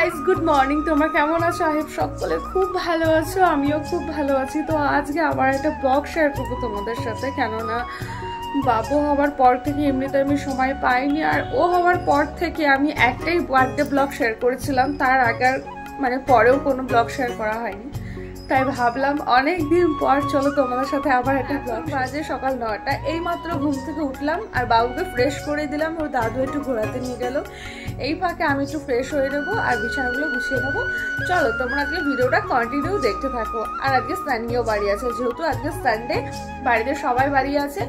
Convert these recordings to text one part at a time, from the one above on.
Guys, good morning. তোমরা কেমন আছো? আই হোপ সকলে খুব ভালো আছো, আমিও খুব ভালো আছি। তো আজকে আবার একটা ব্লগ শেয়ার করবো তোমাদের সাথে, কেননা বাবু হওয়ার পর থেকে এমনিতে আমি সময় পাইনি, আর ও হওয়ার পর থেকে আমি একটাই বার্থডে ব্লগ শেয়ার করেছিলাম, তার আগের পরেও কোনো ব্লগ শেয়ার করা হয়নি। তাই ভাবলাম অনেক দিন পর চলো তোমাদের সাথে আবার একটা ব্লগ। বাজে সকাল 9টা, এইমাত্র ঘুম থেকে উঠলাম আর বাবুকে ফ্রেশ করে দিলাম। ওর দাদু একটু ঘোরাতে নিয়ে গেল, এই ফাঁকে আমি একটু ফ্রেশ হয়ে নেবো আর বিছানাগুলো গুছিয়ে নেবো। চলো তোমরা আজকে ভিডিওটা কন্টিনিউ দেখতে থাকো। আর আজকে সানডেও বাড়ি আছে, যেহেতু আজকে সানডে, বাড়িতে সবাই বাড়ি আছে।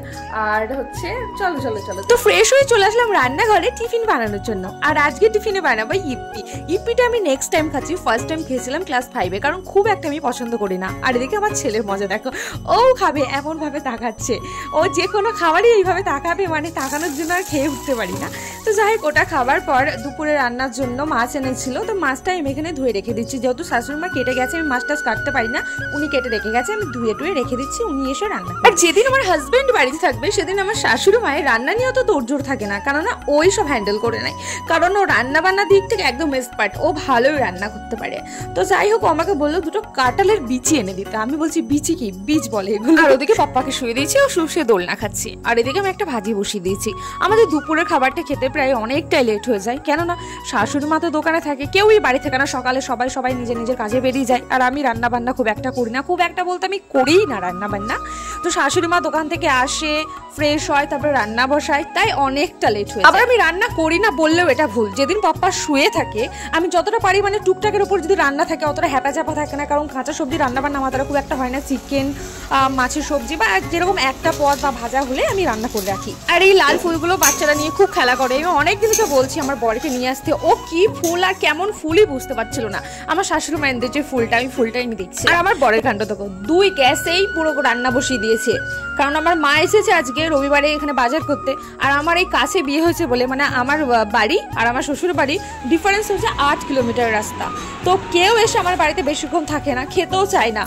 আর হচ্ছে চলো চলো চলো তো ফ্রেশ হয়ে চলে আসলাম রান্নাঘরে টিফিন বানানোর জন্য। আর আজকে টিফিনে বানাবো ইপ্পি। ইপ্পিটা আমি নেক্সট টাইম খাচ্ছি, ফার্স্ট টাইম খেয়েছিলাম ক্লাস 5-এ, কারণ খুব একটা আমি পছন্দ করি না। আর এদিকে আমার ছেলের মজা দেখো, ও খাবে এমন ভাবে তাকাচ্ছে, ও যে কোনো খাবারই এইভাবে তাকাবে, মানে তাকানোর জন্য আর খেয়ে উঠতে পারি না। তো যাই হোক, ওটা খাবার পর দুপুরে রান্নার জন্য মাছ এনেছিল, তো মাছটা আমি এখানে ধুয়ে রেখে দিচ্ছি। যেহেতু শাশুড়ি মা কেটে গেছে, আমি মাছটা কাটতে পারি না, উনি কেটে রেখে গেছে, আমি ধুয়ে টুয়ে রেখে দিচ্ছি, উনি এসে রান্না। আর যেদিন আমার হাজবেন্ড বাড়িতে থাকবে সেদিন আমার শাশুড়ি মায়ের রান্না নিয়ে তো তোড়জোড় থাকে না, কেননা ওই সব হ্যান্ডেল করে নেয়, কারণ ও রান্না বান্নার দিক থেকে একদম এক্সপার্ট, ও ভালোই রান্না করতে পারে। তো যাই হোক, আমাকে বললো দুটো কাঁঠালের বিচি এনে দিতে। আমি বলছি বিচি কি, বীজ বলে এগুলো। আর ওদিকে পাপ্পাকে শুয়ে দিয়েছি, ও শুয়ে দোলনা খাচ্ছি। আর এদিকে আমি একটা ভাজি বসিয়ে দিয়েছি। আমাদের দুপুরের খাবারটা খেতে প্রায় অনেকটাই লেট হয়ে যায়, কেননা শাশুড়ি মা তো দোকানে থাকে, কেউই বাড়ি থাকে না সকালে, সবাই নিজের নিজের কাজে বেরিয়ে যায়। আর আমি রান্না বান্না খুব একটা করি না, খুব একটা বলতে আমি করিই না রান্না বান্না। তো শাশুড়ি মা দোকান থেকে আসে, ফ্রেশ হয়, তারপরে রান্না বসায়, তাই অনেকটা লেট হয়ে যায়। আবার আমি রান্না করি না বললেও এটা ভুল। যেদিন পাপ্পা শুয়ে থাকে আমি যতটা পারি টুকটাকের উপর যদি রান্না থাকে অতটা হ্যাপাচাপা থাকে না, কারণ কাঁচা সবজি রান্না বান্না আমার দ্বারা খুব একটা হয় না। চিকেন, মাছের সবজি বা যেরকম একটা পদ বা ভাজা হলে আমি রান্না করে রাখি। আর এই লাল ফুলগুলো বাচ্চারা নিয়ে খুব খেলা করে। আমি অনেকদিন তো বলছি আমার বরকে নিয়ে আসতে, ও কি ফুল আর কেমন ফুলই বুঝতে পারছিল না। আমার শাশুড়ি মায়ের যে ফুলটা, আমি ফুলটাই আমি দেখছি। আর আমার বরের কাণ্ড দেখো, 2 গ্যাসেই পুরো রান্না বসিয়ে দিয়েছে, কারণ আমার মা এসেছে আজকে রবিবারে এখানে বাজার করতে। আর আমার এই কাছে বিয়ে হয়েছে বলে, আমার বাড়ি আর আমার শ্বশুর বাড়ি ডিফারেন্স হচ্ছে 8 কিলোমিটার রাস্তা। তো কেউ এসে আমার বাড়িতে বেশিক্ষণ থাকে না, খেতেও চায় না,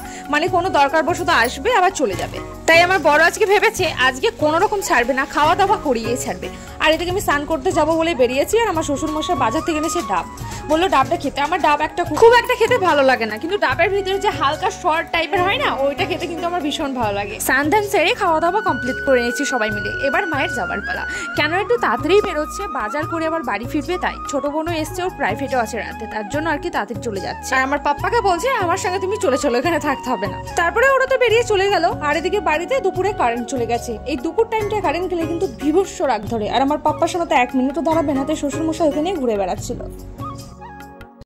কোনো দরকার বশত আসবে আবার চলে যাবে। তাই আমার বড় আজকে ভেবেছে আজকে কোনো রকম ছাড়বে না, খাওয়া দাওয়া করিয়ে ছাড়বে। আর এদিকে আমি স্নান করতে যাবো বলে বেরিয়েছি। আর আমার শ্বশুর মশাই বাজার থেকে এনেছে ডাব, বললো ডাবটা খেতে। আমার ডাব খুব একটা খেতে ভালো লাগে না, কিন্তু ডাবের ভিতরে যে হালকা শর্ট টাইপের হয় না, ওইটা খেতে কিন্তু আমার ভীষণ ভালো লাগে। স্নান ধান সেরে খাওয়া দাওয়া কমপ্লিট করে নিয়েছি সবাই মিলে। এবার মায়ের যাবার পালা, কেন একটু তাড়াতাড়ি বেরোচ্ছে, বাজার করে আবার বাড়ি ফিরবে। তাই ছোট বোনও এসছে, ওর প্রাইভেটও আছে রাতে, তার জন্য আর কি তাড়াতাড়ি চলে যাচ্ছে। আর আমার পাপ্পাকে বলছে আমার সঙ্গে তুমি চলে চলো, এখানে থাকতে হবে না। তারপরে ওরা তো বেরিয়ে চলে গেল। আর এদিকে বাড়িতে দুপুরে কারেন্ট চলে গেছে। এই দুপুর টাইমটা কারেন্ট গেলে কিন্তু বিভৎস রাগ ধরে। আর আমার পাপ্পার সঙ্গে তো 1 মিনিটও দাঁড়াবে না, তাই শ্বশুর মশাই ওখানে ঘুরে বেড়াচ্ছিল।